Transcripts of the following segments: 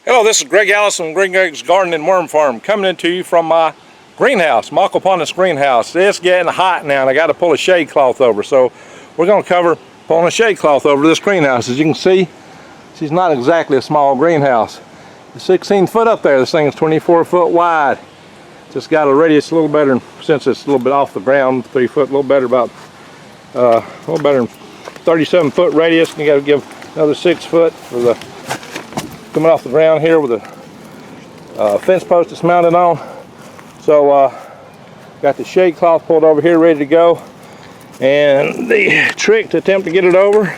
Hello, this is Greg Allison, Greg Greg's Garden and Worm Farm, coming into you from my greenhouse, Aquaponics greenhouse. It's getting hot now and I got to pull a shade cloth over, so we're going to pulling a shade cloth over this greenhouse. As you can see, she's not exactly a small greenhouse. It's 16 foot up there. This thing is 24 foot wide. Just got a radius a little better, since it's a little bit off the ground, 3 foot, a little better, about a little better than 37 foot radius. And you got to give another 6 foot for the coming off the ground here with a fence post that's mounted on. So got the shade cloth pulled over here ready to go, and the trick to attempt to get it over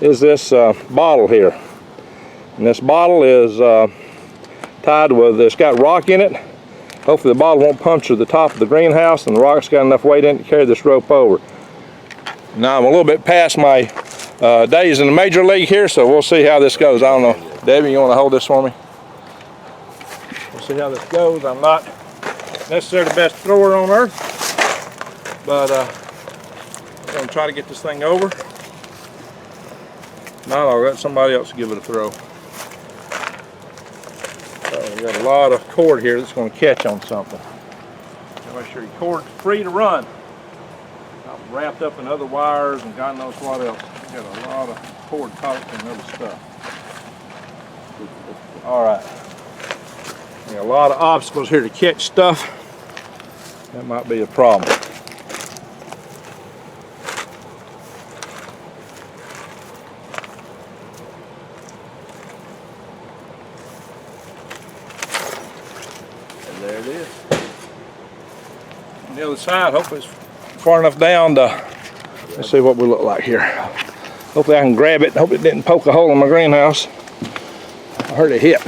is this bottle here. And this bottle is tied with, it's got rock in it. Hopefully the bottle won't puncture the top of the greenhouse, and the rock's got enough weight in it to carry this rope over. Now I'm a little bit past my days in the major league here, so we'll see how this goes. I don't know. Debbie, you want to hold this for me? We'll see how this goes. I'm not necessarily the best thrower on earth, but I'm going to try to get this thing over. Now I'll let somebody else give it a throw. So we got a lot of cord here that's going to catch on something. Make sure your cord's free to run. Not wrapped up in other wires and God knows what else. Got a lot of cord caught up in other stuff. Alright. A lot of obstacles here to catch stuff. That might be a problem. And there it is. On the other side, hopefully it's far enough down to, let's see what we look like here. Hopefully I can grab it. Hope it didn't poke a hole in my greenhouse. I heard it hit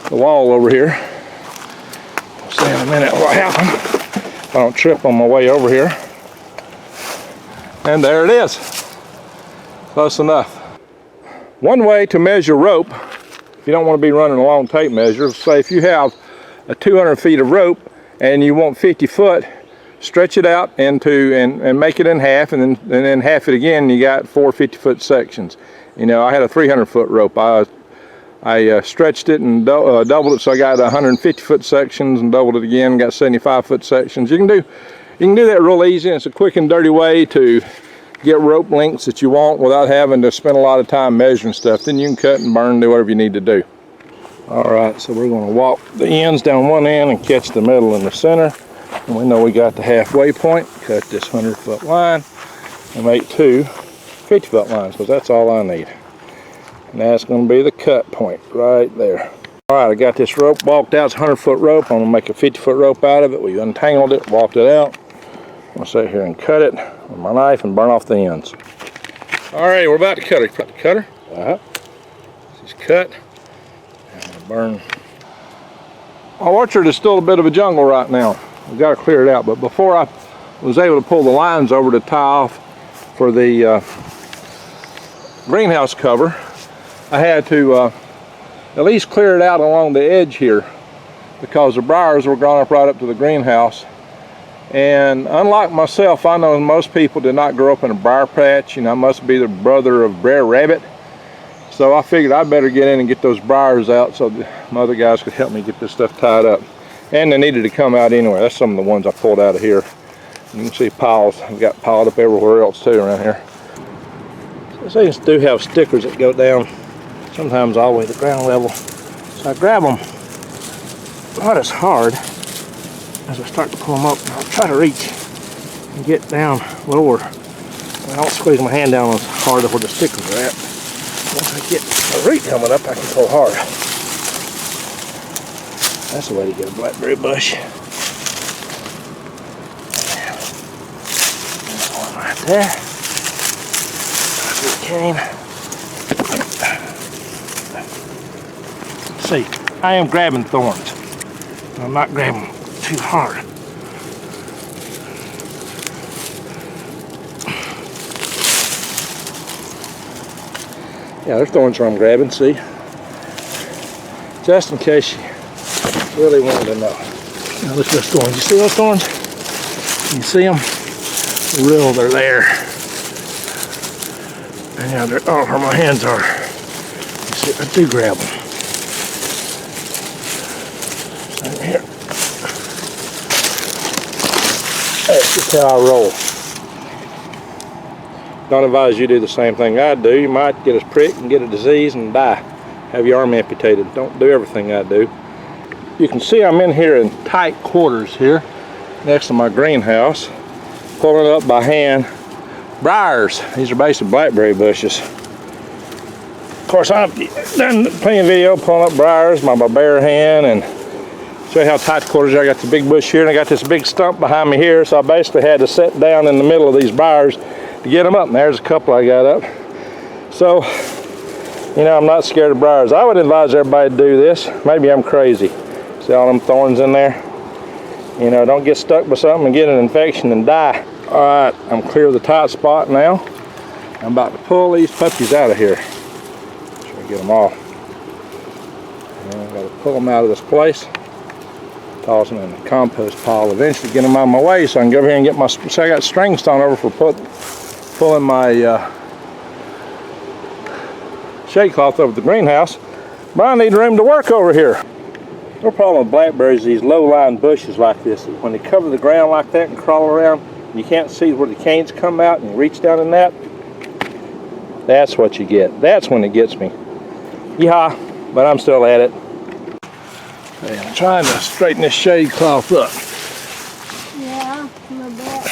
the wall over here. I'll see in a minute what happened. If I don't trip on my way over here. And there it is. Close enough. One way to measure rope, if you don't want to be running a long tape measure, say if you have a 200 feet of rope and you want 50 foot, stretch it out into and make it in half, and then half it again, and you got 4 50-foot sections. You know, I had a 300-foot rope. I stretched it and doubled it, so I got 150-foot sections, and doubled it again, got 75-foot sections. You can do that real easy, and it's a quick and dirty way to get rope lengths that you want without having to spend a lot of time measuring stuff. Then you can cut and burn, do whatever you need to do. All right, so we're going to walk the ends down one end and catch the middle in the center. And we know we got the halfway point. Cut this 100-foot line and make 2 50-foot lines, because that's all I need. And that's going to be the cut point right there. All right, I got this rope walked out. It's a 100-foot rope. I'm going to make a 50-foot rope out of it. We untangled it, walked it out. I'm going to sit here and cut it with my knife and burn off the ends. All right, we're about to cut it. Put the cutter. She's cut. And I'm going to burn. My orchard is still a bit of a jungle right now. I've got to clear it out, but before I was able to pull the lines over to tie off for the greenhouse cover, I had to at least clear it out along the edge here, because the briars were growing up right up to the greenhouse. And unlike myself, I know most people did not grow up in a briar patch. You know, I must be the brother of Brer Rabbit. So I figured I'd better get in and get those briars out so the other guys could help me get this stuff tied up. And they needed to come out anyway. That's some of the ones I pulled out of here. You can see piles. I've got piled up everywhere else too around here. So these do have stickers that go down sometimes all the way to ground level. So I grab them not as hard as I start to pull them up. I'll try to reach and get down lower. I don't squeeze my hand down as hard as where the stickers are at. Once I get a root coming up, I can pull hard. That's the way to get a blackberry bush. There's one right there. Okay. See, I am grabbing thorns. I'm not grabbing too hard. Yeah, there's thorns where I'm grabbing, see? Just in case you really wanted to know. Now look at those thorns. You see those thorns? You see them? They're there. And yeah, they're, oh, where my hands are. You see, I do grab them. That's just how I roll. Don't advise you do the same thing I do. You might get a prick and get a disease and die. Have your arm amputated. Don't do everything I do. You can see I'm in here in tight quarters here next to my greenhouse, pulling it up by hand. Briars. These are basically blackberry bushes. Of course, I've done plenty of video pulling up briars by my bare hand and show you how tight the quarters are. I got the big bush here and I got this big stump behind me here, so I basically had to sit down in the middle of these briars to get them up. And there's a couple I got up. So, you know, I'm not scared of briars. I would advise everybody to do this. Maybe I'm crazy. See all them thorns in there? You know, don't get stuck with something and get an infection and die. All right, I'm clear of the tight spot now. I'm about to pull these puppies out of here. Try to get them all. And I've got to pull them out of this place. Toss them in the compost pile. Eventually get them out of my way so I can go over here and get my, so I got strings thrown over for pulling my Shadecloth over the greenhouse. But I need room to work over here. No problem with blackberries, these low-lying bushes like this. When they cover the ground like that and crawl around, you can't see where the canes come out and you reach down in that. That's what you get. That's when it gets me. Yeehaw, but I'm still at it. Hey, I'm trying to straighten this Shadecloth up. Yeah, my back.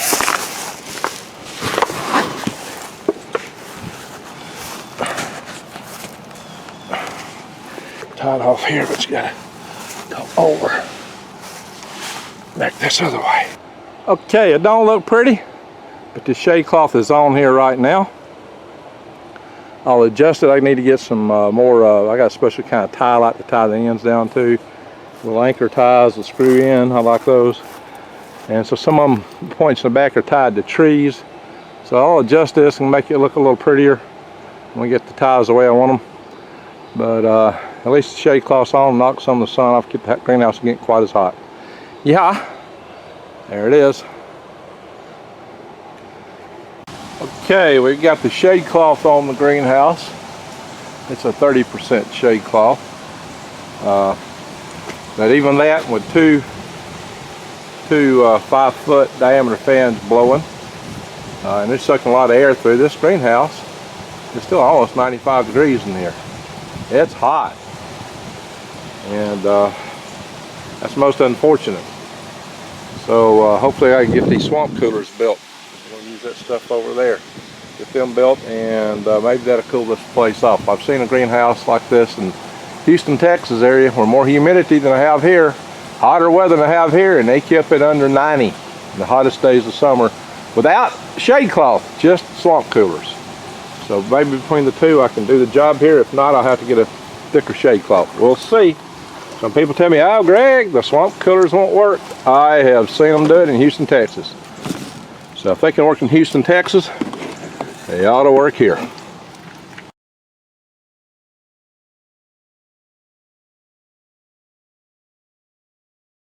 Tied off here, but you gotta come over. Back this other way. Okay, it don't look pretty, but the Shadecloth is on here right now. I'll adjust it. I need to get some more, I got a special kind of tie I like to tie the ends down to. Little anchor ties that screw in, I like those. And so some of them points in the back are tied to trees. So I'll adjust this and make it look a little prettier when we get the ties the way I want them. But at least the Shadecloth's on, knock some of the sun off, get that greenhouse getting quite as hot. Yeah, there it is. Okay, we've got the Shadecloth on the greenhouse. It's a 30% Shadecloth. But even that with two 5-foot diameter fans blowing, and it's sucking a lot of air through this greenhouse. It's still almost 95 degrees in here. It's hot, and that's most unfortunate. So hopefully I can get these swamp coolers built. I'm going to use that stuff over there. Get them built, and maybe that'll cool this place off. I've seen a greenhouse like this in Houston, Texas area where more humidity than I have here, hotter weather than I have here, and they kept it under 90 in the hottest days of summer without Shadecloth, just swamp coolers. So maybe between the two I can do the job here. If not, I'll have to get a thicker Shadecloth. We'll see. Some people tell me, oh Greg, the swamp coolers won't work. I have seen them do it in Houston, Texas. So if they can work in Houston, Texas, they ought to work here.